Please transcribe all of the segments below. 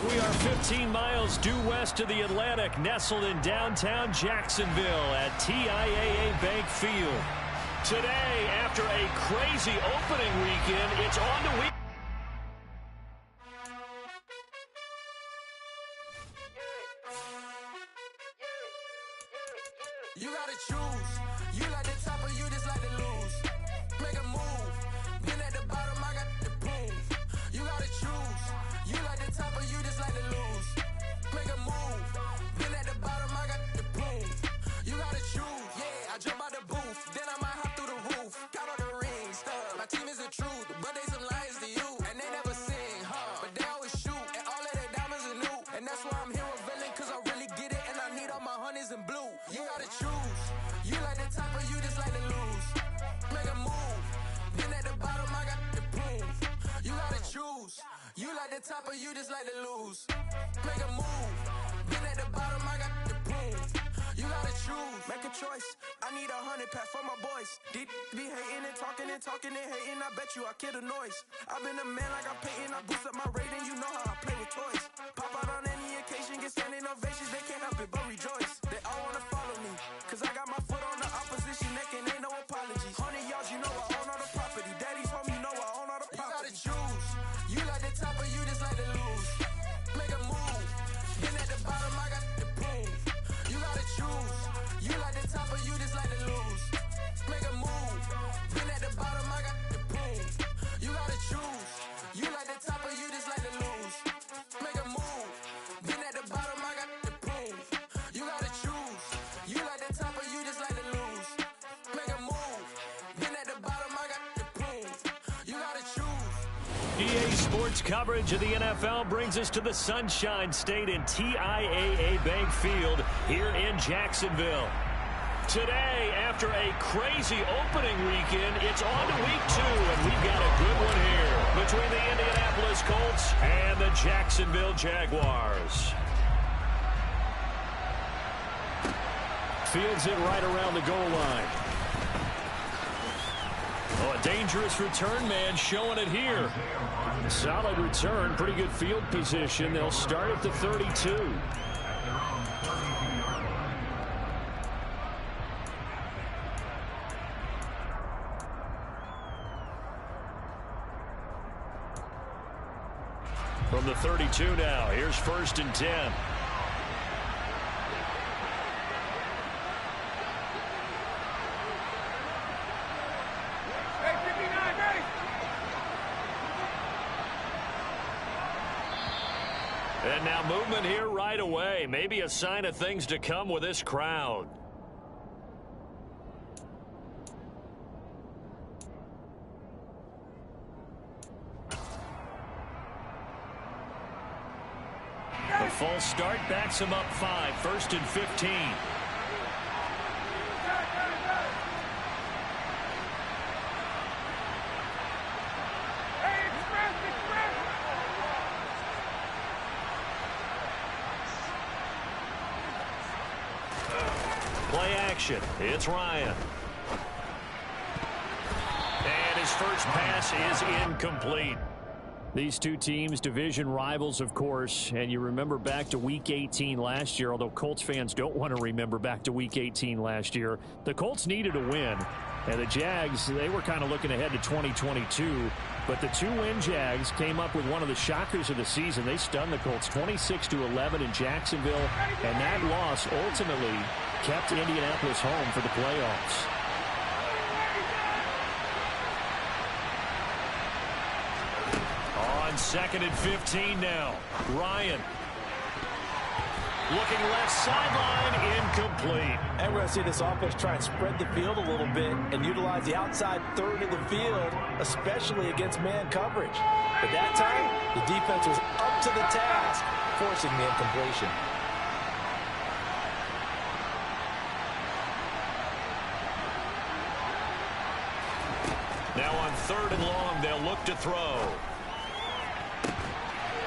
We are 15 miles due west of the Atlantic, nestled in downtown Jacksonville at TIAA Bank Field. Today, after a crazy opening weekend, it's on to week. You gotta choose. You like the top or you just like to lose. Make a move. Been at the bottom, I got the proof. You gotta choose. You like the top or you just like to lose. Make a move. Been at the bottom, I got the proof. You gotta choose. Yeah, I jump out the booth. Then I might hop through the roof. Count all the rings. My team is the truth, but they some liars to you. And they never sing, but they always shoot. And all of their diamonds are new. And that's why I'm here with Villain, cause I really get it. And I need all my honeys in blue. You gotta choose. You like the top or you just like to lose. Make a move. Been at the bottom, I got the proof. You gotta choose. You like the top or you just like to lose. Make a move. Been at the bottom, I got the proof. You gotta choose. Make a choice. I need 100 pack for my boys. Deep be hating and talking and hating. I bet you I kill the noise. I've been a man like I'm Peyton. I boost up my rating. You know how I play with toys. Pop out on any occasion, get standing ovations. They can't help it but rejoice. They all wanna follow me, cause I got my foot on the opposition neck and ain't no apologies. 100 yards, you know I own all the property. Daddy's home, you know I own all the property. You gotta choose. You like the top or you just like to lose. Make a move. Been at the bottom, I got the proof. You gotta choose. You like the top or you just like to lose. Make a move. Been at the bottom, I got the proof. You gotta choose. You like the top or you just like to lose. Make a move. Been at the bottom, I got the proof. You gotta choose. You like the top or you just like to lose. Make a move. Been at the bottom, I got the proof. You gotta choose. EA Sports coverage of the NFL brings us to the Sunshine State in TIAA Bank Field here in Jacksonville. Today, after a crazy opening weekend, it's on to week 2, and we've got a good one here between the Indianapolis Colts and the Jacksonville Jaguars. Fields it right around the goal line. Oh, a dangerous return man showing it here. Solid return, pretty good field position. They'll start at the 32. From the 32 now, here's 1st and 10. And now movement here right away. Maybe a sign of things to come with this crowd. The false start backs him up 5, 1st and 15. Play action. It's Ryan. And his first pass is incomplete. These two teams, division rivals, of course, and you remember back to Week 18 last year, although Colts fans don't want to remember back to Week 18 last year. The Colts needed a win, and the Jags, they were kind of looking ahead to 2022, but the two-win Jags came up with one of the shockers of the season. They stunned the Colts 26-11 in Jacksonville, and that loss ultimately kept Indianapolis home for the playoffs. On 2nd and 15 now. Ryan. Looking left sideline, incomplete. And we're going to see this offense try and spread the field a little bit and utilize the outside third of the field, especially against man coverage. But that time, the defense was up to the task, forcing the incompletion. Now on 3rd and long, they'll look to throw.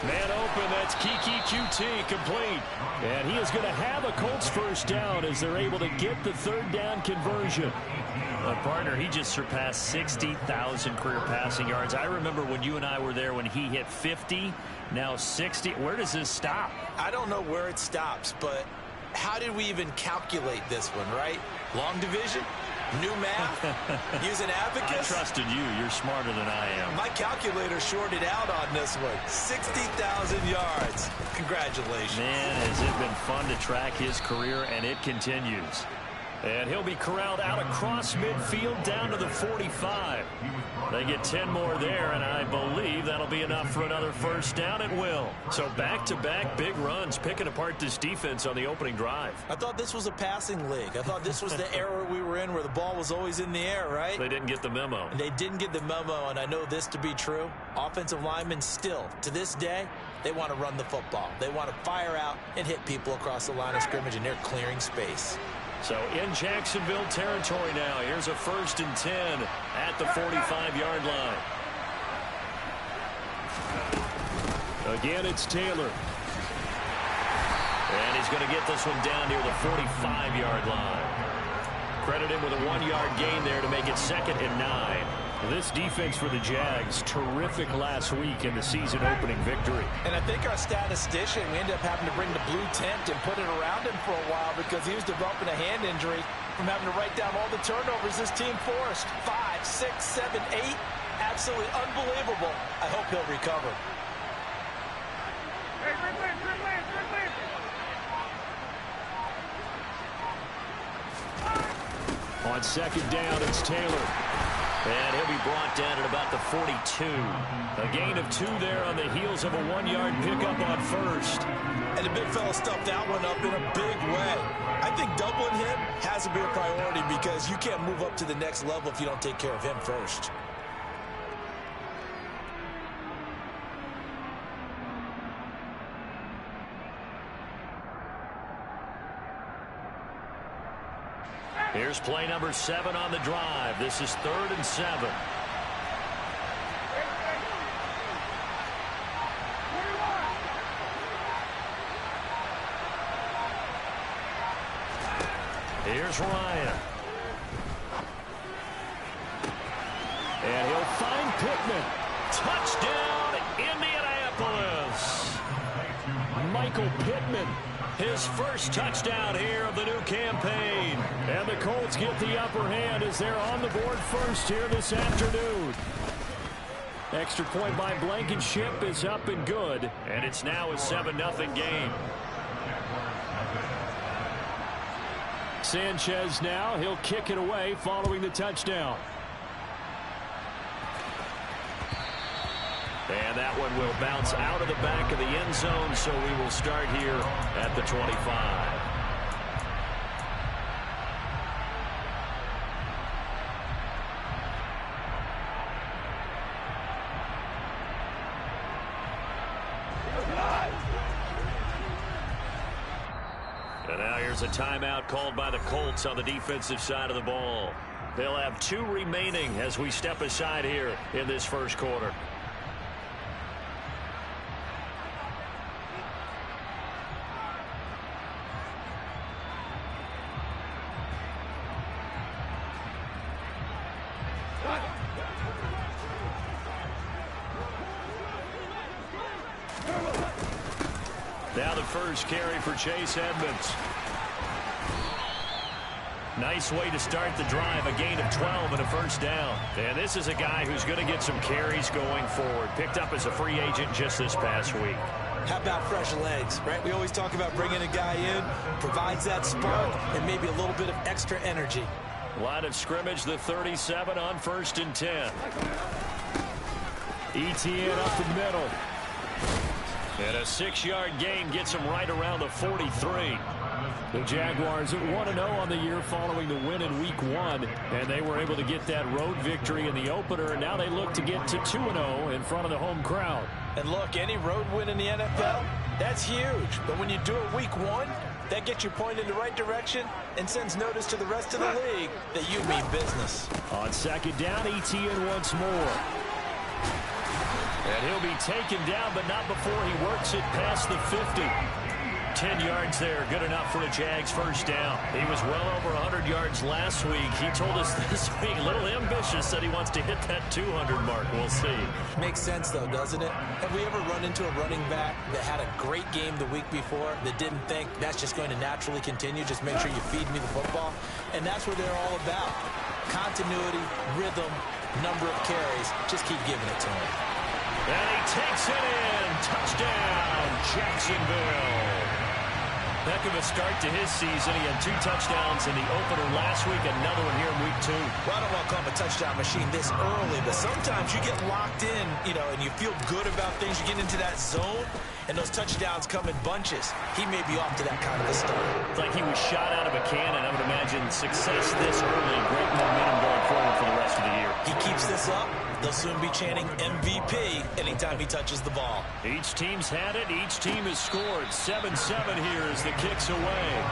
Man open, that's Kiki QT, complete. And he is going to have a Colts first down as they're able to get the 3rd down conversion. Partner, he just surpassed 60,000 career passing yards. I remember when you and I were there when he hit 50, now 60. Where does this stop? I don't know where it stops, but how did we even calculate this one, right? Long division? New math? Use an abacus? I trusted you. You're smarter than I am. My calculator shorted out on this one. 60,000 yards. Congratulations. Man, has it been fun to track his career, and it continues. And he'll be corralled out across midfield down to the 45. They get 10 more there, and I believe that'll be enough for another first down. It will. So back-to-back big runs, picking apart this defense on the opening drive. I thought this was a passing league. I thought this was the era we were in where the ball was always in the air, right? They didn't get the memo. And they didn't get the memo, and I know this to be true. Offensive linemen still, to this day, they want to run the football. They want to fire out and hit people across the line of scrimmage, and they're clearing space. So in Jacksonville territory now. Here's a 1st and 10 at the 45-yard line. Again, it's Taylor. And he's going to get this one down near the 45-yard line. Credit him with a 1-yard gain there to make it 2nd and 9. This defense for the Jags, terrific last week in the season-opening victory. And I think our statistician, we ended up having to bring the blue tent and put it around him for a while because he was developing a hand injury from having to write down all the turnovers this team forced. 5, 6, 7, 8. Absolutely unbelievable. I hope he'll recover. On 2nd down, it's Taylor. And he'll be brought down at about the 42. A gain of 2 there on the heels of a 1-yard pickup on 1st. And the big fella stuffed that one up in a big way. I think doubling him has to be a priority because you can't move up to the next level if you don't take care of him first. Here's play number 7 on the drive. This is 3rd and 7. Here's Ryan. And he'll find Pittman. Touchdown, Indianapolis. Michael Pittman. His first touchdown here of the new campaign. And the Colts get the upper hand as they're on the board first here this afternoon. Extra point by Blankenship is up and good. And it's now a 7-0 game. Sanchez now, he'll kick it away following the touchdown. And that one will bounce out of the back of the end zone, so we will start here at the 25. And now here's a timeout called by the Colts on the defensive side of the ball. They'll have 2 remaining as we step aside here in this first quarter. Now the first carry for Chase Edmonds. Nice way to start the drive. A gain of 12 and a first down. And this is a guy who's going to get some carries going forward. Picked up as a free agent just this past week. How about fresh legs, right? We always talk about bringing a guy in, provides that spark, and maybe a little bit of extra energy. Line of scrimmage, the 37 on 1st and 10. ETN up the middle. And a 6-yard gain gets him right around the 43. The Jaguars at 1-0 on the year following the win in Week 1. And they were able to get that road victory in the opener. And now they look to get to 2-0 in front of the home crowd. And look, any road win in the NFL, that's huge. But when you do it Week 1, that gets you pointed in the right direction and sends notice to the rest of the league that you mean business. On 2nd down, ETN once more. And he'll be taken down, but not before he works it past the 50. up 10 yards there. Good enough for a Jags first down. He was well over 100 yards last week. He told us this week, a little ambitious, said he wants to hit that 200 mark. We'll see. Makes sense, though, doesn't it? Have we ever run into a running back that had a great game the week before that didn't think that's just going to naturally continue? Just make sure you feed me the football. And that's what they're all about. Continuity, rhythm, number of carries. Just keep giving it to him. And he takes it in. Touchdown, Jacksonville. Heck of a start to his season. He had 2 touchdowns in the opener last week, another one here in week 2. Well, I don't want to call him a touchdown machine this early, but sometimes you get locked in, and you feel good about things. You get into that zone, and those touchdowns come in bunches. He may be off to that kind of a start. It's like he was shot out of a cannon. I would imagine success this early. Great momentum going forward for the rest of the year. He keeps this up, they'll soon be chanting MVP anytime he touches the ball. Each team's had it. Each team has scored. 7-7 here as the kick's away.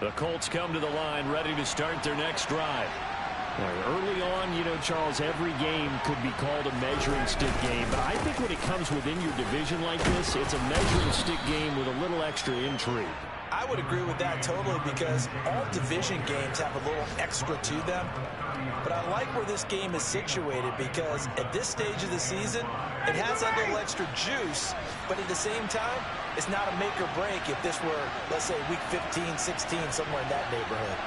The Colts come to the line, ready to start their next drive. Early on, Charles, every game could be called a measuring stick game. But I think when it comes within your division like this, it's a measuring stick game with a little extra intrigue. I would agree with that totally because all division games have a little extra to them. But I like where this game is situated because at this stage of the season, it has that little extra juice. But at the same time, it's not a make or break if this were, let's say, week 15, 16, somewhere in that neighborhood.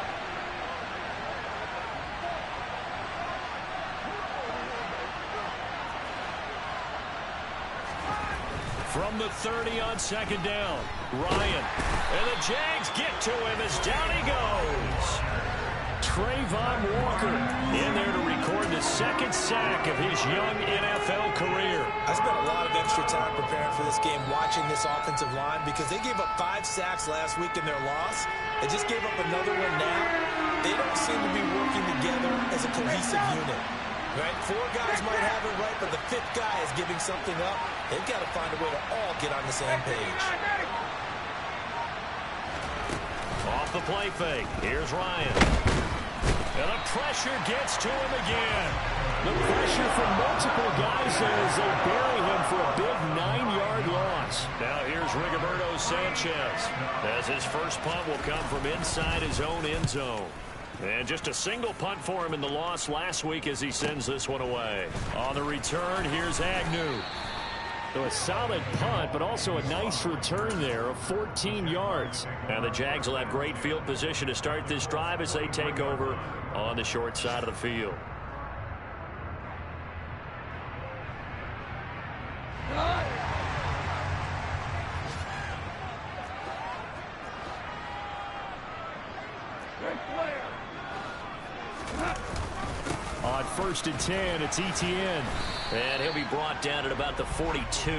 From the 30 on second down, Ryan. And the Jags get to him as down he goes. Trayvon Walker in there to record the second sack of his young NFL career. I spent a lot of extra time preparing for this game watching this offensive line because they gave up 5 sacks last week in their loss. They just gave up another one now. They don't seem to be working together as a cohesive unit. Right? 4 guys might have it right, but the 5th guy is giving something up. They've got to find a way to all get on the same page. Off the play fake. Here's Ryan. And the pressure gets to him again. The pressure from multiple guys there as they bury him for a big 9-yard loss. Now here's Rigoberto Sanchez as his first punt will come from inside his own end zone. And just a single punt for him in the loss last week as he sends this one away. On the return, here's Agnew. So a solid punt, but also a nice return there of 14 yards. And the Jags will have great field position to start this drive as they take over on the short side of the field. On 1st and 10, it's Etienne. And he'll be brought down at about the 42.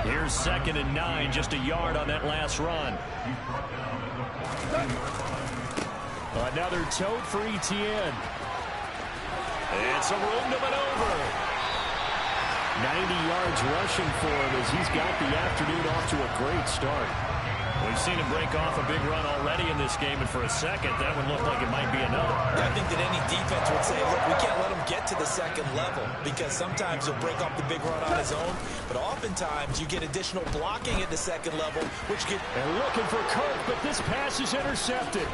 Here's 2nd and 9, just a yard on that last run. Another tote for Etienne. And some room to maneuver. 90 yards rushing for him as he's got the afternoon off to a great start. We've seen him break off a big run already in this game, and for a second, that one looked like it might be another. I think that any defense would say, look, we can't let him get to the second level because sometimes he'll break off the big run on his own, but oftentimes you get additional blocking at the second level, which get... And looking for Kirk, but this pass is intercepted.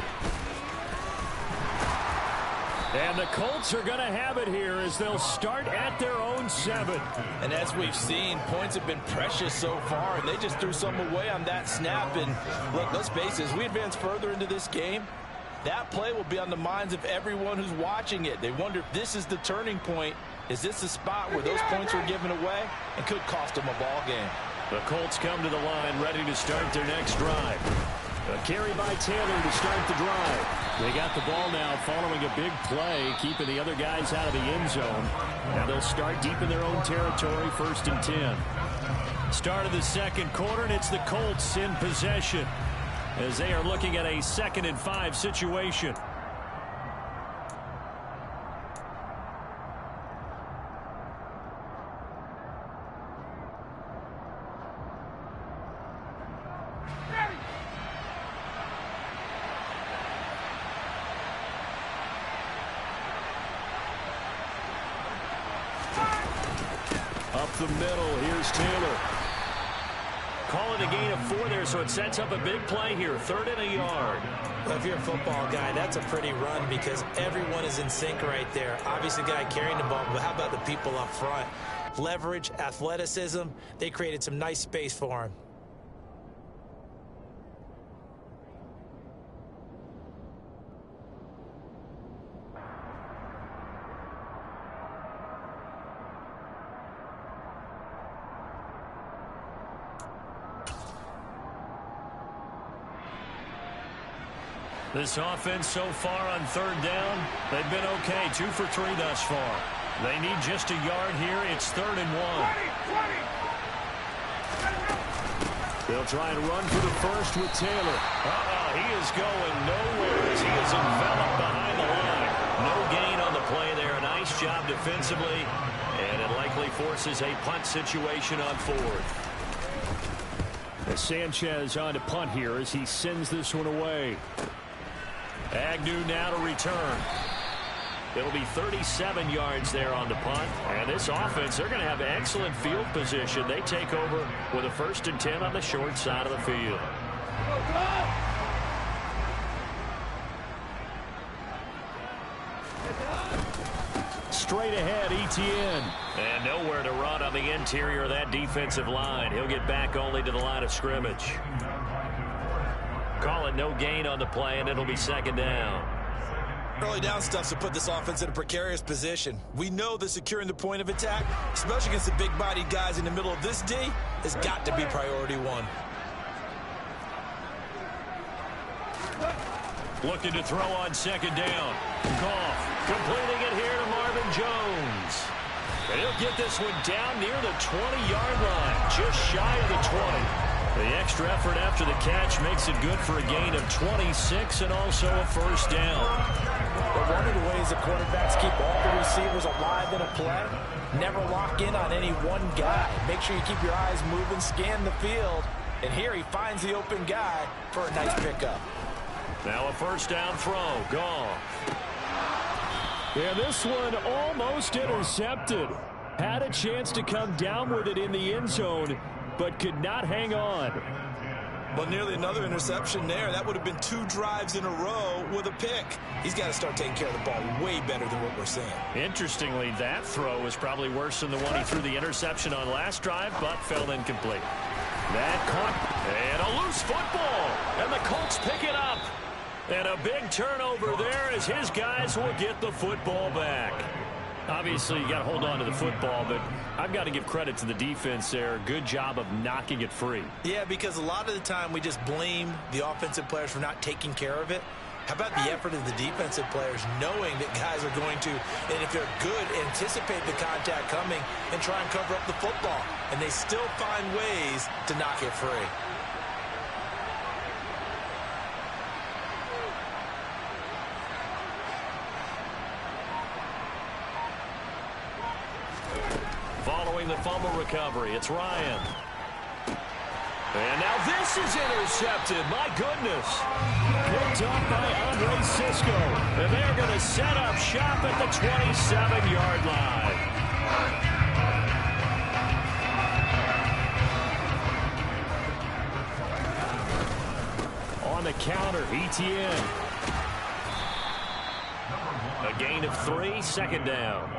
And the Colts are going to have it here as they'll start at their own 7. And as we've seen, points have been precious so far, and they just threw some away on that snap. And look, let's face it, as we advance further into this game, that play will be on the minds of everyone who's watching it. They wonder if this is the turning point. Is this the spot where those points are given away and could cost them a ball game? The Colts come to the line ready to start their next drive. A carry by Taylor to start the drive. They got the ball now following a big play, keeping the other guys out of the end zone. Now they'll start deep in their own territory, 1st and 10. Start of the second quarter, and it's the Colts in possession as they are looking at a 2nd and 5 situation. Up the middle, here's Taylor. Call it a gain of 4 there, so it sets up a big play here. 3rd and a yard. Well, if you're a football guy, that's a pretty run because everyone is in sync right there. Obviously, the guy carrying the ball, but how about the people up front? Leverage, athleticism, they created some nice space for him. This offense so far on 3rd down, they've been okay. 2 for 3 thus far. They need just a yard here. It's 3rd and 1. They'll try and run for the first with Taylor. He is going nowhere as he is enveloped behind the line. No gain on the play there. A nice job defensively, and it likely forces a punt situation on 4th. As Sanchez on to punt here as he sends this one away. Agnew now to return. It'll be 37 yards there on the punt. And this offense, they're going to have excellent field position. They take over with a 1st and 10 on the short side of the field. Straight ahead, Etienne. And nowhere to run on the interior of that defensive line. He'll get back only to the line of scrimmage. Call it no gain on the play, and it'll be 2nd down. Early down stuff to put this offense in a precarious position. We know that securing the point of attack, especially against the big-bodied guys in the middle of this D, has got to be priority 1. Looking to throw on 2nd down. Goff completing it here to Marvin Jones. And he'll get this one down near the 20-yard line, just shy of the 20. The extra effort after the catch makes it good for a gain of 26 and also a 1st down. But one of the ways the quarterbacks keep all the receivers alive in a play, never lock in on any one guy. Make sure you keep your eyes moving, scan the field. And here he finds the open guy for a nice pickup. Now a 1st down throw. Goff. Yeah, this one almost intercepted. Had a chance to come down with it in the end zone, but could not hang on. Well, nearly another interception there. That would have been 2 drives in a row with a pick. He's got to start taking care of the ball way better than what we're seeing. Interestingly, that throw was probably worse than the one he threw the interception on last drive, but fell incomplete. That caught, and a loose football, and the Colts pick it up. And a big turnover there as his guys will get the football back. Obviously, you got to hold on to the football, but I've got to give credit to the defense there. Good job of knocking it free. Yeah, because a lot of the time we just blame the offensive players for not taking care of it. How about the effort of the defensive players knowing that guys are going to, and if they're good, anticipate the contact coming and try and cover up the football. And they still find ways to knock it free. Following the fumble recovery, it's Ryan. And now this is intercepted. My goodness. Picked up by Andre Cisco. And they're going to set up shop at the 27-yard line. On the counter, Etienne. A gain of 3, 2nd down.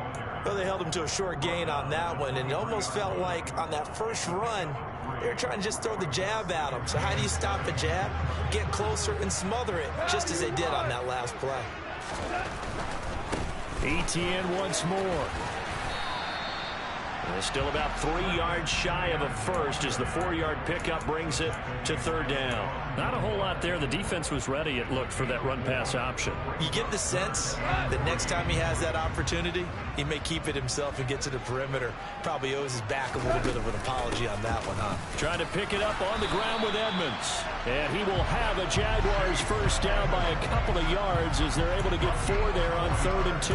Well, they held him to a short gain on that one, and it almost felt like on that first run, they were trying to just throw the jab at him. So how do you stop a jab? Get closer and smother it, just as they did on that last play. Etienne once more. And still about 3 yards shy of a first as the 4-yard pickup brings it to third down. Not a whole lot there. The defense was ready, it looked, for that run-pass option. You get the sense that next time he has that opportunity, he may keep it himself and get to the perimeter. Probably owes his back a little bit of an apology on that one, huh? Trying to pick it up on the ground with Edmonds. And he will have a Jaguars first down by a couple of yards as they're able to get 4 there on 3rd and 2.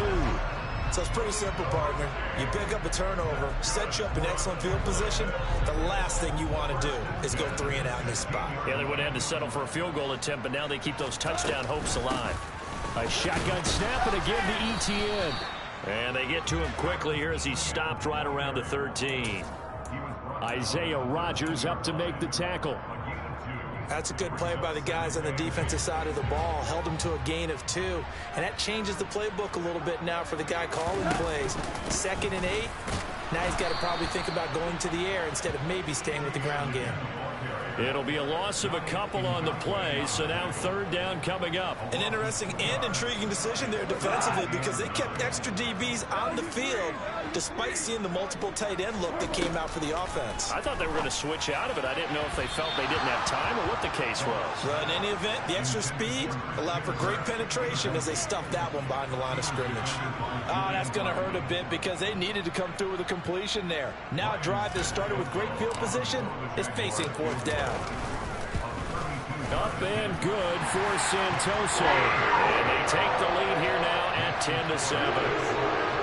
So it's pretty simple, partner. You pick up a turnover, set you up in excellent field position. The last thing you want to do is go 3 and out in this spot. Yeah, they would have had to settle for a field goal attempt, but now they keep those touchdown hopes alive. A shotgun snap, and again to ETN. And they get to him quickly here as he's stopped right around the 13. Isaiah Rodgers up to make the tackle. That's a good play by the guys on the defensive side of the ball. Held them to a gain of 2. And that changes the playbook a little bit now for the guy calling plays. 2nd and 8. Now he's got to probably think about going to the air instead of maybe staying with the ground game. It'll be a loss of a couple on the play, so now 3rd down coming up. An interesting and intriguing decision there defensively because they kept extra DBs on the field despite seeing the multiple tight end look that came out for the offense. I thought they were going to switch out of it. I didn't know if they felt they didn't have time or what the case was. Well, in any event, the extra speed allowed for great penetration as they stuffed that one behind the line of scrimmage. Oh, that's going to hurt a bit because they needed to come through with a completion there. Now a drive that started with great field position is facing 4th down. Up and good for Santoso. And they take the lead here now at 10-7.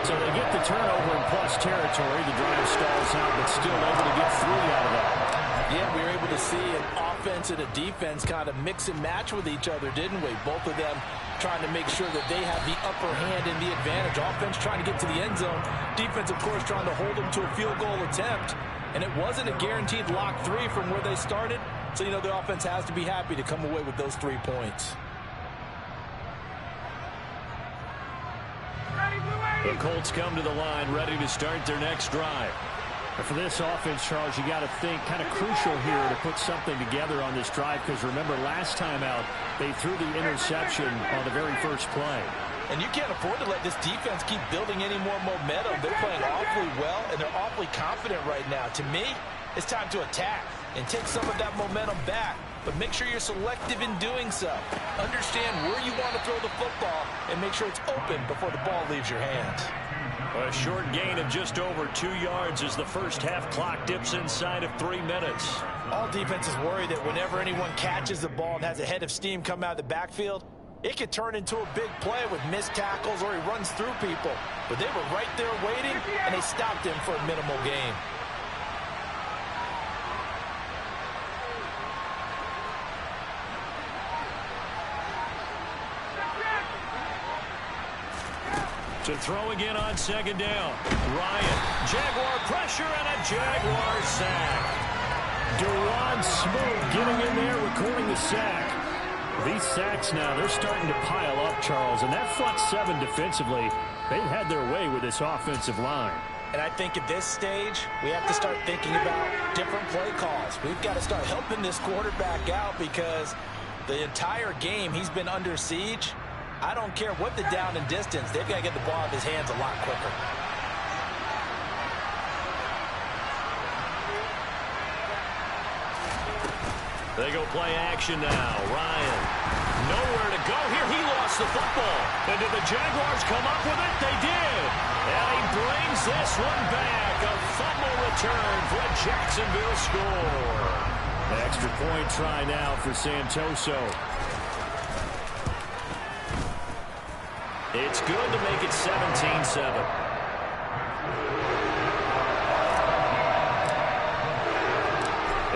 So they get the turnover in plus territory. The drive stalls out, but still able to get 3 out of that. Yeah, we were able to see an offense and a defense kind of mix and match with each other, didn't we? Both of them trying to make sure that they have the upper hand and the advantage. Offense trying to get to the end zone. Defense, of course, trying to hold them to a field goal attempt. And it wasn't a guaranteed lock 3 from where they started. So, you know, the offense has to be happy to come away with those 3 points. The Colts come to the line ready to start their next drive. And for this offense, Charles, you got to think kind of crucial here to put something together on this drive because remember last time out they threw the interception on the very first play. And you can't afford to let this defense keep building any more momentum. They're playing awfully well, and they're awfully confident right now. To me, it's time to attack and take some of that momentum back. But make sure you're selective in doing so. Understand where you want to throw the football and make sure it's open before the ball leaves your hands. A short gain of just over 2 yards as the first half clock dips inside of 3 minutes. All defenses worry that whenever anyone catches the ball and has a head of steam come out of the backfield, it could turn into a big play with missed tackles or he runs through people. But they were right there waiting, and they stopped him for a minimal gain. To throw again on 2nd down. Ryan, Jaguar pressure and a Jaguar sack. Dewan Smoot getting in there, recording the sack. These sacks now, they're starting to pile up, Charles. And that front 7 defensively, they've had their way with this offensive line. And I think at this stage, we have to start thinking about different play calls. We've got to start helping this quarterback out because the entire game he's been under siege. I don't care what the down and distance. They've got to get the ball out of his hands a lot quicker. They go play action now. Ryan, nowhere to go here. He lost the football. And did the Jaguars come up with it? They did. And he brings this one back. A fumble return for a Jacksonville score. Extra point try now for Santoso. It's good to make it 17-7.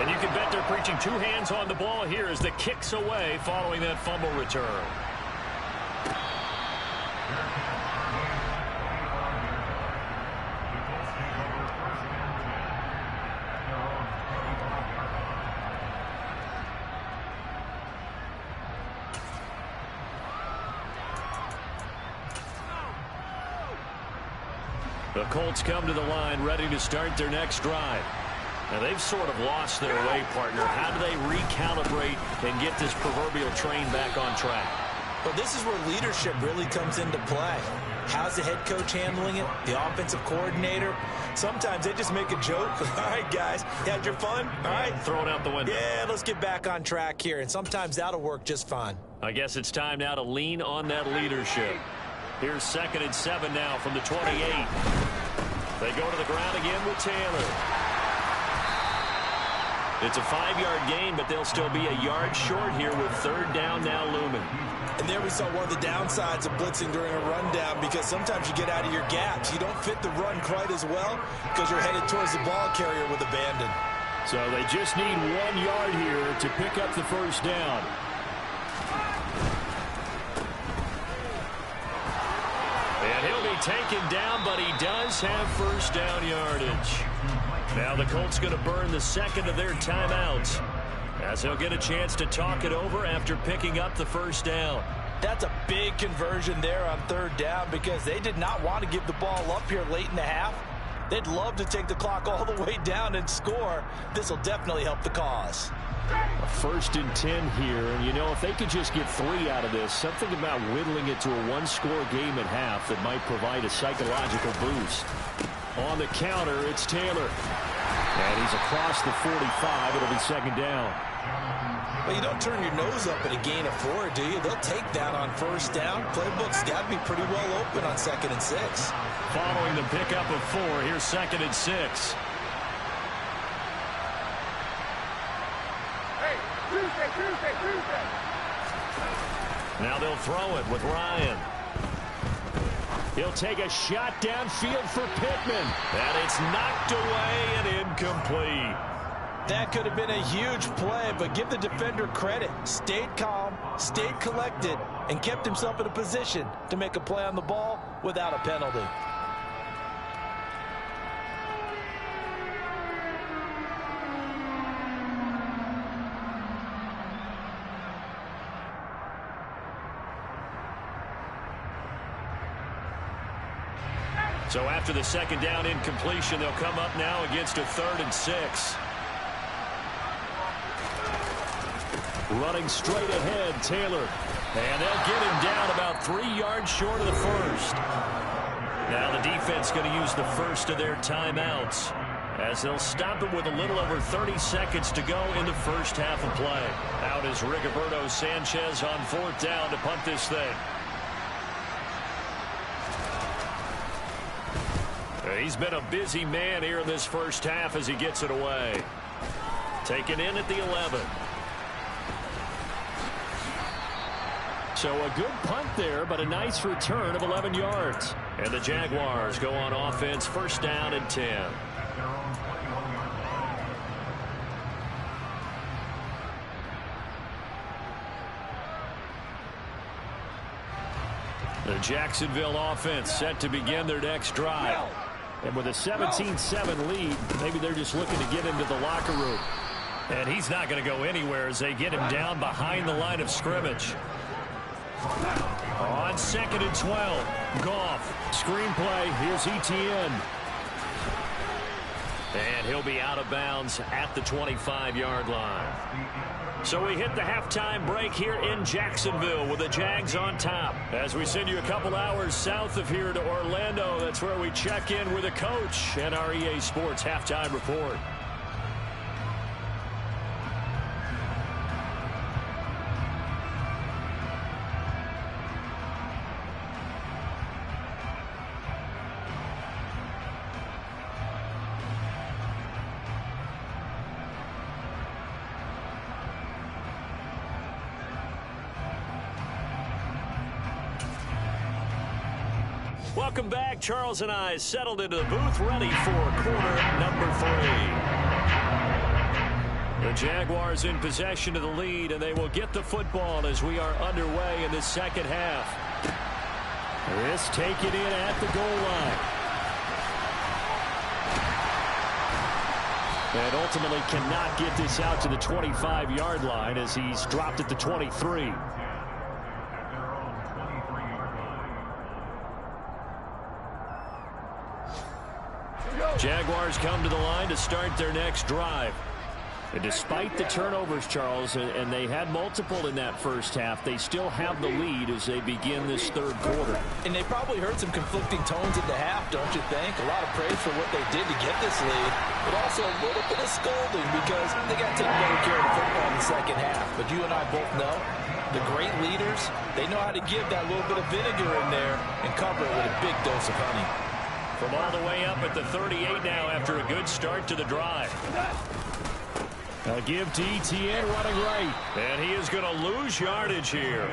And you can bet they're preaching 2 hands on the ball here as the kick's away following that fumble return. The Colts come to the line ready to start their next drive. Now, they've sort of lost their way, partner. How do they recalibrate and get this proverbial train back on track? Well, this is where leadership really comes into play. How's the head coach handling it? The offensive coordinator? Sometimes they just make a joke. All right, guys, you had your fun? All right. Throw it out the window. Yeah, let's get back on track here, and sometimes that'll work just fine. I guess it's time now to lean on that leadership. Here's 2nd and 7 now from the 28. They go to the ground again with Taylor. It's a 5-yard gain, but they'll still be a yard short here with 3rd down now looming. And there we saw one of the downsides of blitzing during a rundown, because sometimes you get out of your gaps. You don't fit the run quite as well because you're headed towards the ball carrier with abandon. So they just need 1 yard here to pick up the 1st down. And he'll be taken down, but he does have 1st down yardage. Now the Colts going to burn the 2nd of their timeouts, as he'll get a chance to talk it over after picking up the 1st down. That's a big conversion there on 3rd down, because they did not want to give the ball up here late in the half. They'd love to take the clock all the way down and score. This will definitely help the cause. A 1st and 10 here, and you know, if they could just get 3 out of this, something about whittling it to a 1-score game at half that might provide a psychological boost. On the counter, it's Taylor. And he's across the 45. It'll be 2nd down. Well, you don't turn your nose up at a gain of 4, do you? They'll take that on 1st down. Playbook's got to be pretty well open on 2nd and 6. Following the pickup of 4, here's 2nd and 6. Tuesday. Now they'll throw it with Ryan. He'll take a shot downfield for Pittman. And it's knocked away and incomplete. That could have been a huge play, but give the defender credit. Stayed calm, stayed collected, and kept himself in a position to make a play on the ball without a penalty. So after the 2nd down incompletion, they'll come up now against a 3rd and 6. Running straight ahead, Taylor. And they'll get him down about 3 yards short of the 1st. Now the defense going to use the 1st of their timeouts, as they'll stop it with a little over 30 seconds to go in the 1st half of play. Out is Rigoberto Sanchez on 4th down to punt this thing. He's been a busy man here in this 1st half as he gets it away. Taken in at the 11. So a good punt there, but a nice return of 11 yards. And the Jaguars go on offense, 1st down and 10. The Jacksonville offense set to begin their next drive. And with a 17-7 lead, maybe they're just looking to get into the locker room. And he's not going to go anywhere as they get him down behind the line of scrimmage. On 2nd and 12, Goff. Screenplay, here's Etienne. And he'll be out of bounds at the 25-yard line. So we hit the halftime break here in Jacksonville with the Jags on top. As we send you a couple hours south of here to Orlando, that's where we check in with the coach and our EA Sports halftime report. Welcome back. Charles and I settled into the booth, ready for quarter number 3. The Jaguars in possession of the lead, and they will get the football as we are underway in the 2nd half. This taken in at the goal line. And ultimately cannot get this out to the 25-yard line as he's dropped at the 23. Jaguars come to the line to start their next drive. And despite the turnovers, Charles, and they had multiple in that first half, they still have the lead as they begin this third quarter. And they probably heard some conflicting tones at the half, don't you think? A lot of praise for what they did to get this lead, but also a little bit of scolding because they got to take better care of the football in the second half. But you and I both know the great leaders, they know how to give that little bit of vinegar in there and cover it with a big dose of honey. From all the way up at the 38 now after a good start to the drive. They'll give to Etienne running right. And he is going to lose yardage here.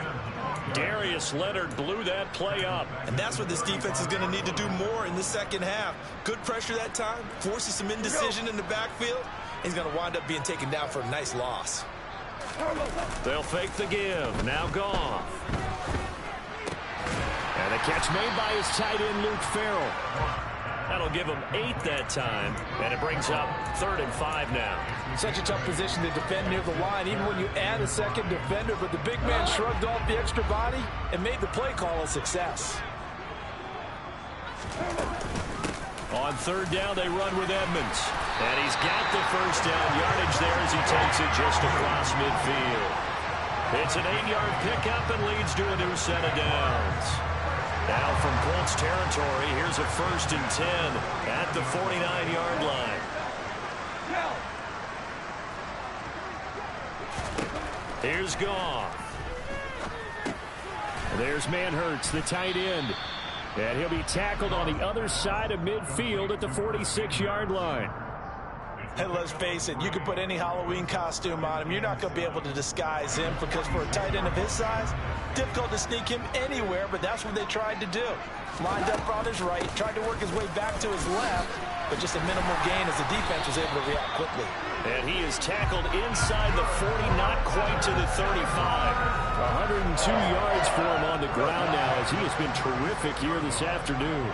Darius Leonard blew that play up. And that's what this defense is going to need to do more in the second half. Good pressure that time, forces some indecision in the backfield. He's going to wind up being taken down for a nice loss. They'll fake the give. Now Goff. And a catch made by his tight end, Luke Farrell. That'll give him 8 that time, and it brings up 3rd and 5 now. Such a tough position to defend near the line, even when you add a second defender, but the big man shrugged off the extra body and made the play call a success. On 3rd down, they run with Edmonds. And he's got the first down yardage there as he takes it just across midfield. It's an 8-yard pickup and leads to a new set of downs. Now from Colts territory, here's a 1st and 10 at the 49-yard line. Here's Goff. There's Manhurts, the tight end. And he'll be tackled on the other side of midfield at the 46-yard line. And let's face it, you can put any Halloween costume on him. You're not going to be able to disguise him because for a tight end of his size, difficult to sneak him anywhere, but that's what they tried to do. Lined up on his right, tried to work his way back to his left, but just a minimal gain as the defense was able to react quickly. And he is tackled inside the 40, not quite to the 35. 102 yards for him on the ground now as he has been terrific here this afternoon.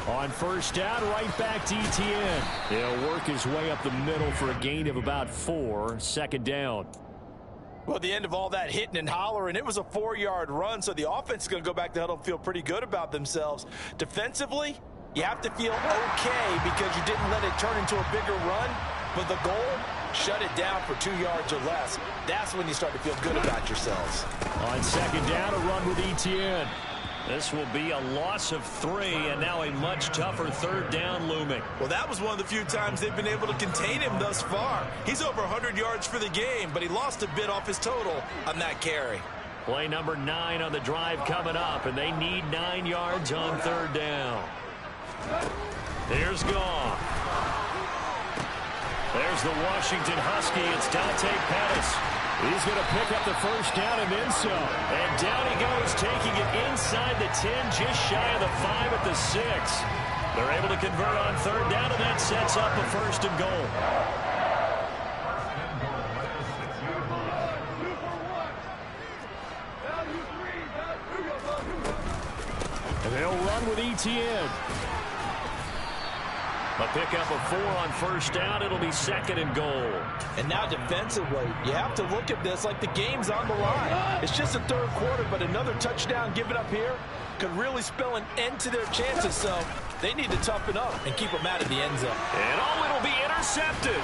On 1st down, right back to Etienne. He'll work his way up the middle for a gain of about 4. 2nd down. Well, at the end of all that hitting and hollering, it was a 4-yard run, so the offense is going to go back to huddle and feel pretty good about themselves. Defensively, you have to feel okay because you didn't let it turn into a bigger run, but the goal, shut it down for 2 yards or less. That's when you start to feel good about yourselves. On 2nd down, a run with Etienne. This will be a loss of 3, and now a much tougher 3rd down looming. Well, that was one of the few times they've been able to contain him thus far. He's over 100 yards for the game, but he lost a bit off his total on that carry. Play number 9 on the drive coming up, and they need 9 yards on 3rd down. Here's Goff. There's the Washington Husky. It's Dante Pettis. He's going to pick up the first down and then some. And down he goes, taking it inside the 10, just shy of the 5 at the 6. They're able to convert on 3rd down, and that sets up a 1st and goal. And they'll run with Etienne. A pickup of 4 on 1st down. It'll be 2nd and goal. And now defensively, you have to look at this like the game's on the line. It's just a 3rd quarter, but another touchdown given up here could really spell an end to their chances. So they need to toughen up and keep them out of the end zone. And it'll be intercepted.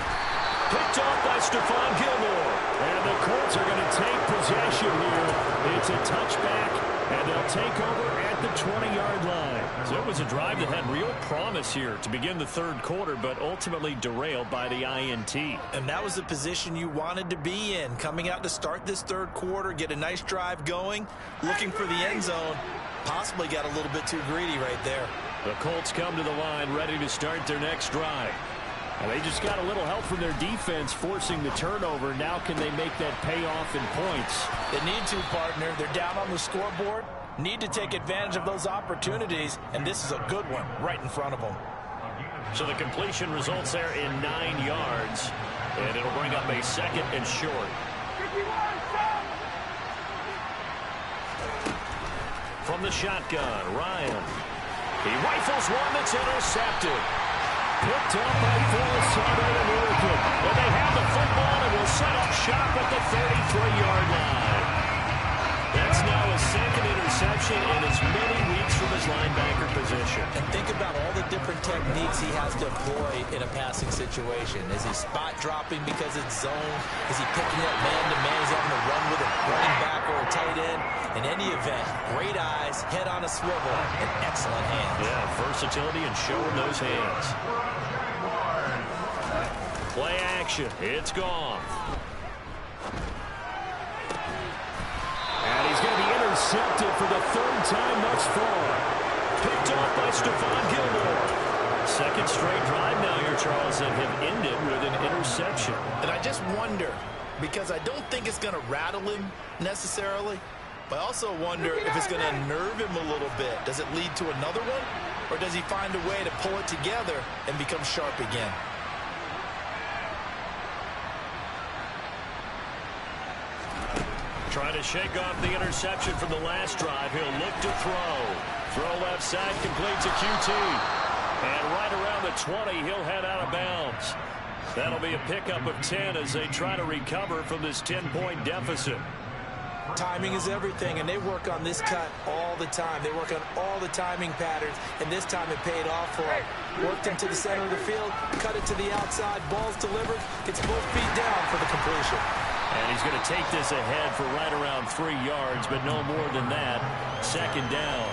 Picked off by Stephon Gilmore. And the Colts are going to take possession here. It's a touchback, and they'll take over at the 20-yard line. So it was a drive that had real promise here to begin the 3rd quarter, but ultimately derailed by the INT. And that was the position you wanted to be in, coming out to start this 3rd quarter, get a nice drive going, looking for the end zone. Possibly got a little bit too greedy right there. The Colts come to the line ready to start their next drive. And they just got a little help from their defense forcing the turnover. Now can they make that pay off in points? They need to, partner. They're down on the scoreboard. Need to take advantage of those opportunities, and this is a good one right in front of them. So the completion results there in 9 yards, and it'll bring up a 2nd and short. From the shotgun, Ryan. He rifles one that's intercepted. Picked up by Forrest American. And they have the football and will set up shop at the 33-yard line. That's now a 2nd interception in as many weeks for the his linebacker position. And think about all the different techniques he has to employ in a passing situation. Is he spot dropping because it's zone? Is he picking up man-to-man? He's having to run with a running back or a tight end? In any event, great eyes, head on a swivel, and excellent hands. Yeah, versatility and showing those hands. Play action. It's gone. And he's going to be intercepted for the third time thus far. Picked off by Stephon Gilmore. Second straight drive now here, Charles, that have ended with an interception. And I just wonder, because I don't think it's going to rattle him necessarily, but I also wonder if it's going to unnerve him a little bit. Does it lead to another one? Or does he find a way to pull it together and become sharp again? Trying to shake off the interception from the last drive. He'll look to throw. Throw left side, complete to QT. And right around the 20, he'll head out of bounds. That'll be a pickup of 10 as they try to recover from this 10-point deficit. Timing is everything, and they work on this cut all the time. They work on all the timing patterns, and this time it paid off for him. Worked him to the center of the field, cut it to the outside, ball's delivered, gets both feet down for the completion. And he's going to take this ahead for right around 3 yards, but no more than that. Second down.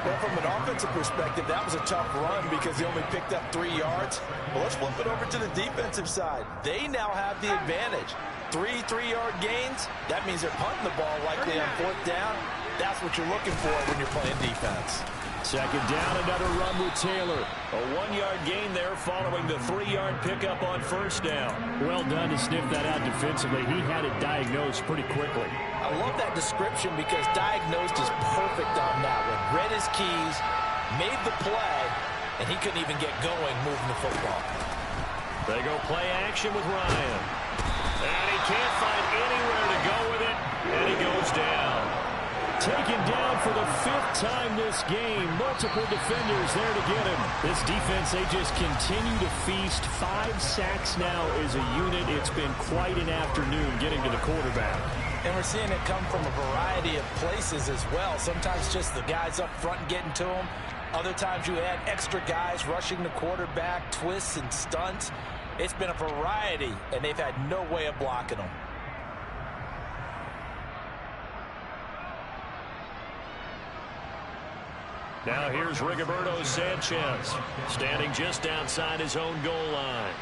Well, from an offensive perspective, that was a tough run because he only picked up 3 yards. Well, let's flip it over to the defensive side. They now have the advantage. 3 3-yard gains, that means they're punting the ball likely on fourth down. That's what you're looking for when you're playing defense. Second down, another run with Taylor. A 1-yard gain there following the 3-yard pickup on first down. Well done to sniff that out defensively. He had it diagnosed pretty quickly. I love that description because diagnosed is perfect on that one. Read his keys, made the play, and he couldn't even get going moving the football. They go play action with Ryan. And he can't find anywhere to go with it, and he goes down. Taken down for the 5th time this game. Multiple defenders there to get him. This defense, they just continue to feast. 5 sacks now as a unit. It's been quite an afternoon getting to the quarterback. And we're seeing it come from a variety of places as well. Sometimes just the guys up front getting to him. Other times you add extra guys rushing the quarterback, twists and stunts. It's been a variety, and they've had no way of blocking them. Now here's Rigoberto Sanchez, standing just outside his own goal line.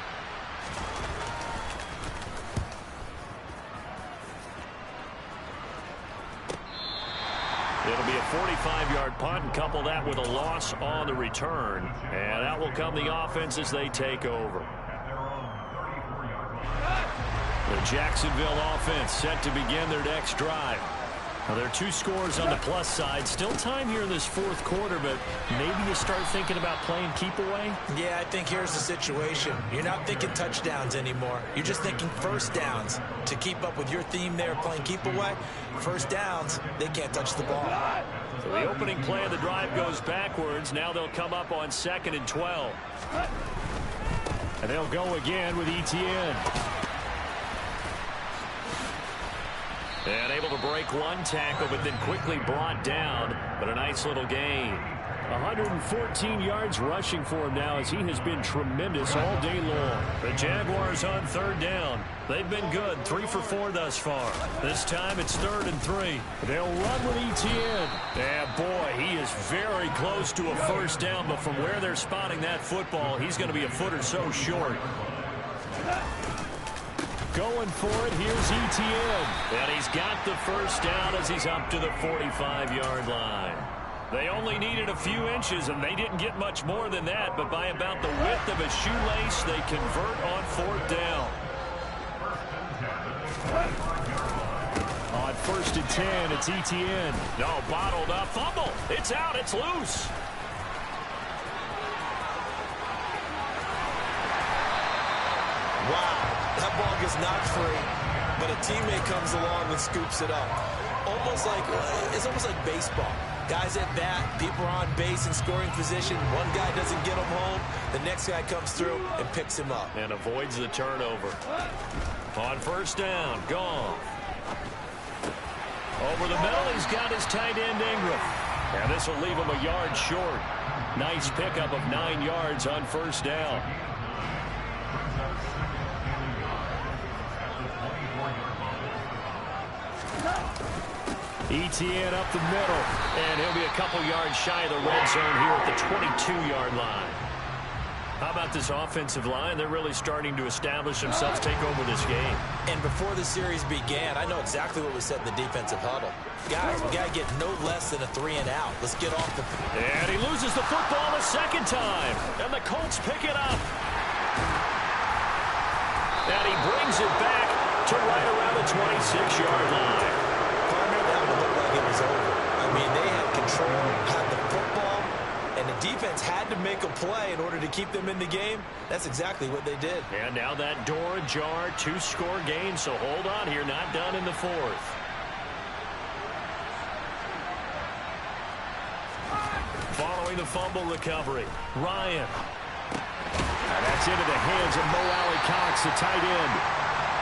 It'll be a 45-yard punt, and couple that with a loss on the return. And out will come the offense as they take over. The Jacksonville offense set to begin their next drive. Now, there are 2 scores on the plus side. Still time here in this 4th quarter, but maybe you start thinking about playing keep away? Yeah, I think here's the situation. You're not thinking touchdowns anymore. You're just thinking first downs. To keep up with your theme there, playing keep away, first downs, they can't touch the ball. So the opening play of the drive goes backwards. Now they'll come up on 2nd and 12. And they'll go again with Etienne. And able to break 1 tackle, but then quickly brought down. But a nice little gain. 114 yards rushing for him now as he has been tremendous all day long. The Jaguars on 3rd down. They've been good, 3 for 4 thus far. This time it's 3rd and 3. They'll run with Etienne. And boy, he is very close to a first down, but from where they're spotting that football, he's going to be a foot or so short. Going for it, here's Etienne. And he's got the first down as he's up to the 45-yard line. They only needed a few inches, and they didn't get much more than that, but by about the width of a shoelace, they convert on 4th down. On 1st and 10, it's Etienne. No, bottled up, fumble. It's out, it's loose. Wow, that ball gets knocked free, but a teammate comes along and scoops it up. It's almost like baseball. Guys at bat, people are on base in scoring position. One guy doesn't get him home. The next guy comes through and picks him up. And avoids the turnover. On 1st down, gone. Over the middle, he's got his tight end Ingram. And this will leave him a yard short. Nice pickup of 9 yards on first down. ETN up the middle, and he'll be a couple yards shy of the red zone here at the 22-yard line. How about this offensive line? They're really starting to establish themselves, take over this game. And before the series began, I know exactly what was said in the defensive huddle. Guys, we got to get no less than a 3-and-out. Let's get off the... And he loses the football a second time. And the Colts pick it up. And he brings it back to right around the 26-yard line. Partner, that would look like it was over. I mean, they had control, had the football, and the defense had to make a play in order to keep them in the game. That's exactly what they did. And now that door ajar, 2-score game, so hold on here, not done in the fourth. Following the fumble recovery, Ryan. And that's into the hands of Mo Alley-Cox, the tight end.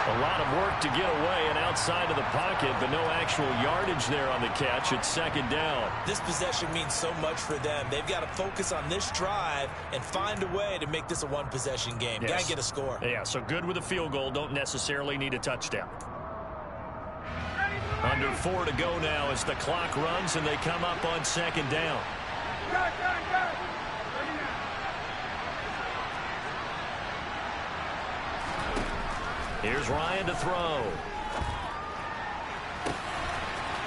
A lot of work to get away and outside of the pocket, but no actual yardage there on the catch. It's second down. This possession means so much for them. They've got to focus on this drive and find a way to make this a one-possession game. Yes. Got to get a score. Yeah, so good with a field goal. Don't necessarily need a touchdown. Under 4 to go now as the clock runs and they come up on second down. Here's Ryan to throw.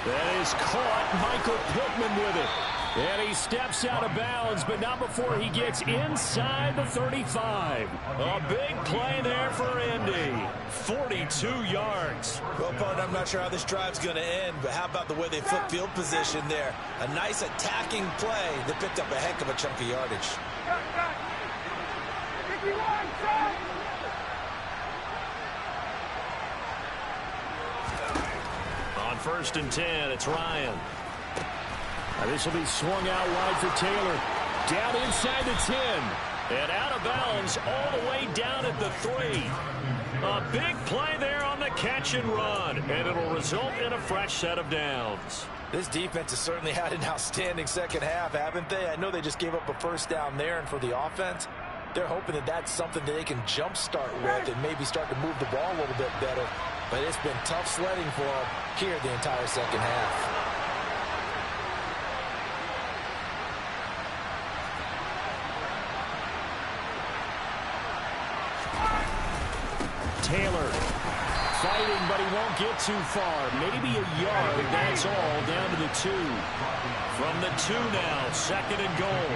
That is caught. Michael Pittman with it. And he steps out of bounds, but not before he gets inside the 35. A big play there for Indy. 42 yards. Well, partner, I'm not sure how this drive's going to end, but how about the way they flip field position there? A nice attacking play that picked up a heck of a chunk of yardage. On 1st and 10, it's Ryan. Now this will be swung out wide for Taylor. Down inside the 10. And out of bounds all the way down at the 3. A big play there on the catch and run. And it'll result in a fresh set of downs. This defense has certainly had an outstanding second half, haven't they? I know they just gave up a first down there, and for the offense, they're hoping that that's something that they can jumpstart with and maybe start to move the ball a little bit better. But it's been tough sledding for them here the entire second half. Taylor fighting, but he won't get too far. Maybe a yard, that's all, down to the 2. From the 2 now, 2nd and goal.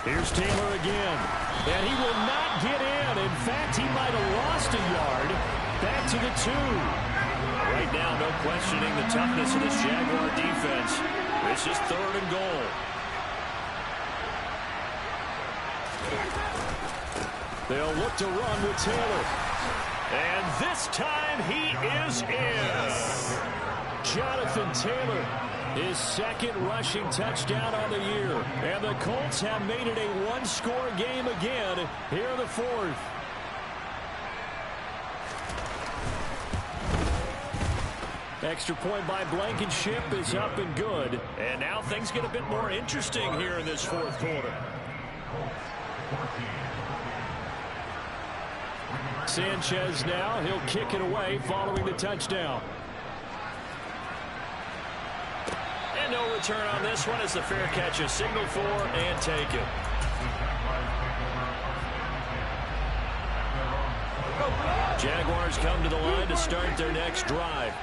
Here's Taylor again, and he will not get in. In fact, he might have lost a yard. Back to the 2. Right now, no questioning the toughness of this Jaguar defense. This is 3rd and goal. They'll look to run with Taylor. And this time he is in. Jonathan Taylor, his 2nd rushing touchdown on the year. And the Colts have made it a 1-score game again here in the 4th. Extra point by Blankenship is up and good. And now things get a bit more interesting here in this 4th quarter. Sanchez now, he'll kick it away following the touchdown. And no return on this one as the fair catch is signaled for and taken. Jaguars come to the line to start their next drive.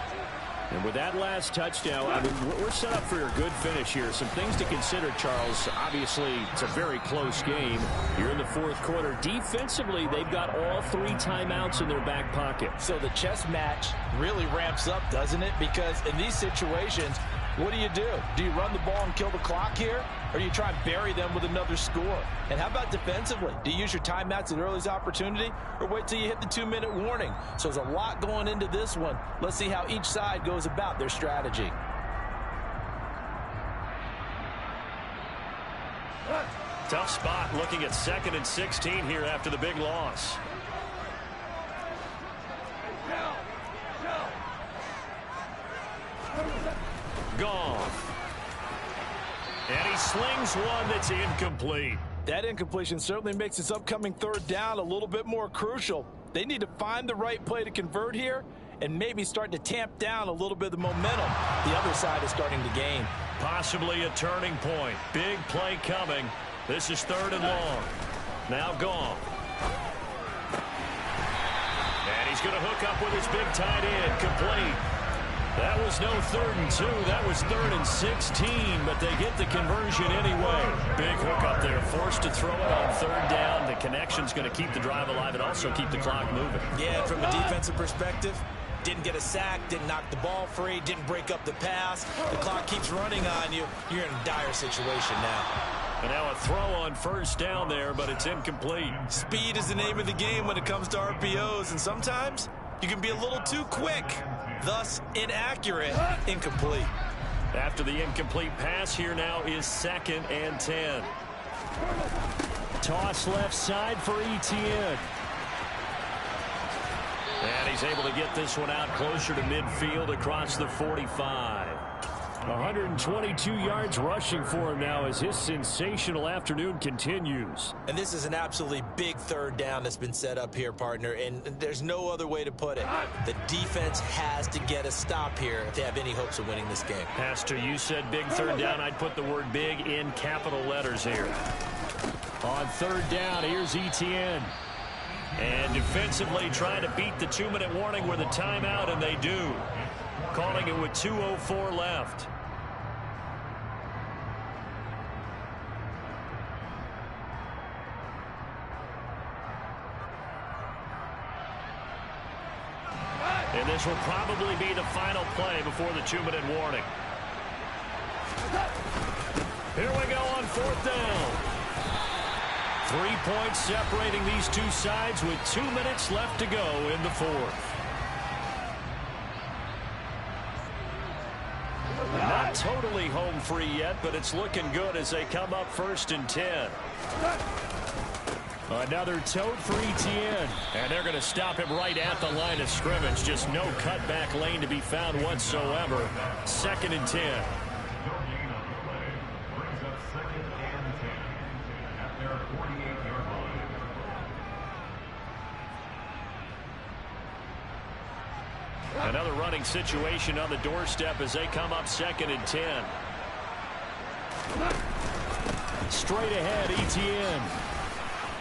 And with that last touchdown, I mean, we're set up for a good finish here. Some things to consider, Charles. Obviously, it's a very close game. You're in the 4th quarter. Defensively, they've got all 3 timeouts in their back pocket. So the chess match really ramps up, doesn't it? Because in these situations, what do? Do you run the ball and kill the clock here? Or do you try and bury them with another score? And how about defensively? Do you use your timeouts at earliest opportunity? Or wait till you hit the 2-minute warning? So there's a lot going into this one. Let's see how each side goes about their strategy. Tough spot looking at 2nd and 16 here after the big loss. slings one that's incomplete. That incompletion certainly makes this upcoming third down a little bit more crucial. They need to find the right play to convert here and maybe start to tamp down a little bit of the momentum the other side is starting to gain. Possibly a turning point. Big play coming. This is 3rd and long. Now gone. And he's going to hook up with his big tight end. Complete. That was no 3rd and 2. That was 3rd and 16, but they get the conversion anyway. Big hook up there. Forced to throw it on 3rd down. The connection's going to keep the drive alive and also keep the clock moving. Yeah, from a defensive perspective, didn't get a sack, didn't knock the ball free, didn't break up the pass. The clock keeps running on you. You're in a dire situation now. And now a throw on 1st down there, but it's incomplete. Speed is the name of the game when it comes to RPOs, and sometimes you can be a little too quick, thus inaccurate, incomplete. After the incomplete pass, here now is 2nd and 10. Toss left side for Etienne. And he's able to get this one out closer to midfield across the 45. 122 yards rushing for him now as his sensational afternoon continues. And this is an absolutely big 3rd down that's been set up here, partner, and there's no other way to put it. The defense has to get a stop here if they have any hopes of winning this game. Pastor, you said big 3rd down. I'd put the word big in capital letters here. On 3rd down, here's Etienne. And defensively trying to beat the 2-minute warning with a timeout, and they do. Calling it with 2:04 left. And this will probably be the final play before the 2-minute warning. Here we go on 4th down. 3 points separating these two sides with 2 minutes left to go in the 4th. Not totally home free yet, but it's looking good as they come up 1st and 10. Another tote for Etienne. And they're going to stop him right at the line of scrimmage. Just no cutback lane to be found whatsoever. 2nd and 10. Another running situation on the doorstep as they come up 2nd and 10. Straight ahead, Etienne.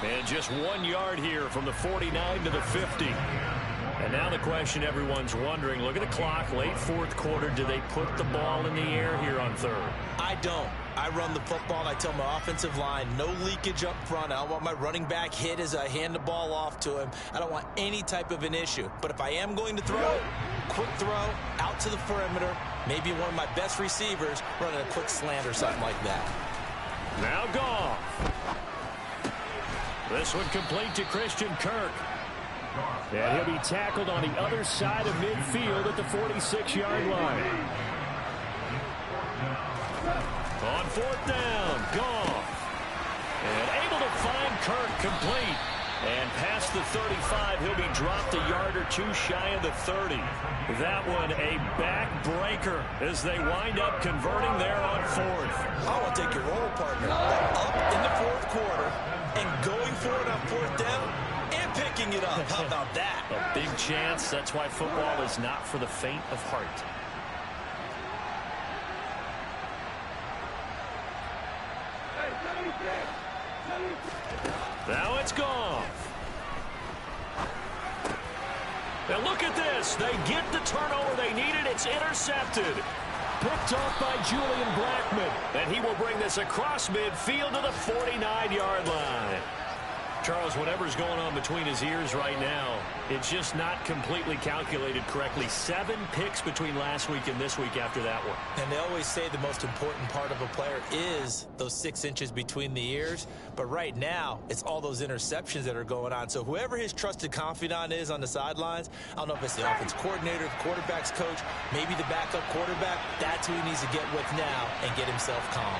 And just 1 yard here from the 49 to the 50. And now the question everyone's wondering, look at the clock, late 4th quarter, do they put the ball in the air here on 3rd? I don't. I run the football, and I tell my offensive line, no leakage up front. I don't want my running back hit as I hand the ball off to him. I don't want any type of an issue. But if I am going to throw, quick throw, out to the perimeter, maybe one of my best receivers running a quick slant or something like that. Now Goff. This one complete to Christian Kirk. And he'll be tackled on the other side of midfield at the 46-yard line. On 4th down, Goff. And able to find Kirk complete. And past the 35, he'll be dropped a yard or two shy of the 30. That one a backbreaker as they wind up converting there on 4th. I want to take your role, partner. Up in the 4th quarter and going for it on 4th down and picking it up. How about that? A big chance. That's why football is not for the faint of heart. Now it's Goff. Now look at this. They get the turnover they needed. It's intercepted. Picked off by Julian Blackman. And he will bring this across midfield to the 49-yard line. Charles, whatever's going on between his ears right now, it's just not completely calculated correctly. 7 picks between last week and this week after that one. And they always say the most important part of a player is those 6 inches between the ears. But right now, it's all those interceptions that are going on. So whoever his trusted confidant is on the sidelines, I don't know if it's the offense coordinator, the quarterback's coach, maybe the backup quarterback, that's who he needs to get with now and get himself calm.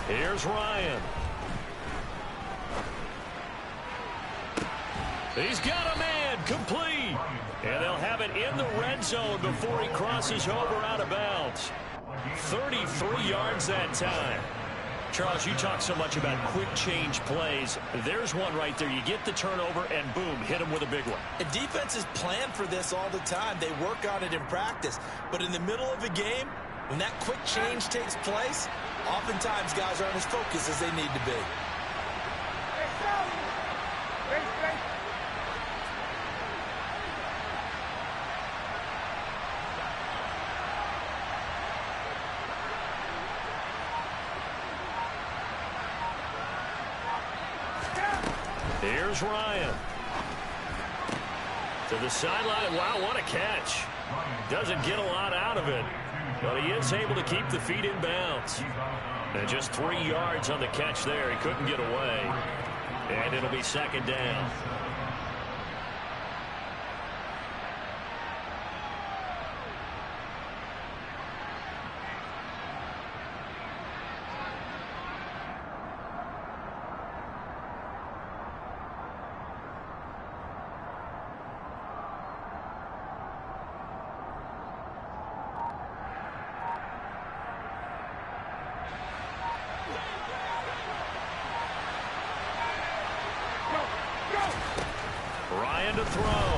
Here's Ryan. He's got a man, complete. And they'll have it in the red zone before he crosses over out of bounds. 33 yards that time. Charles, you talk so much about quick change plays. There's one right there. You get the turnover, and boom, hit him with a big one. And defenses plan for this all the time. They work on it in practice. But in the middle of a game, when that quick change takes place, oftentimes guys aren't as focused as they need to be. Here's Ryan. To the sideline. Wow, what a catch. Doesn't get a lot out of it, but he is able to keep the feet in bounds. And just 3 yards on the catch there. He couldn't get away. And it'll be second down. Ryan to throw.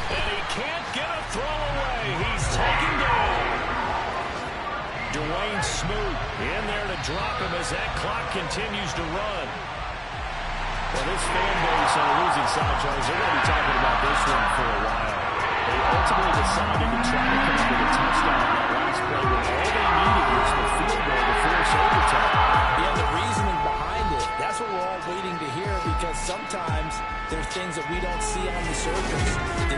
And he can't get a throw away. He's taken down. Dwayne Smoot in there to drop him as that clock continues to run. Well, this fan base on the losing side, Charles, they're going to be talking about this one for a while. They ultimately decided to try to come up with a touchdown on that last play when all they needed was the field goal to force overtime. Yeah, the reasoning behind it, that's what we're all waiting to hear, because sometimes there's things that we don't see on the surface.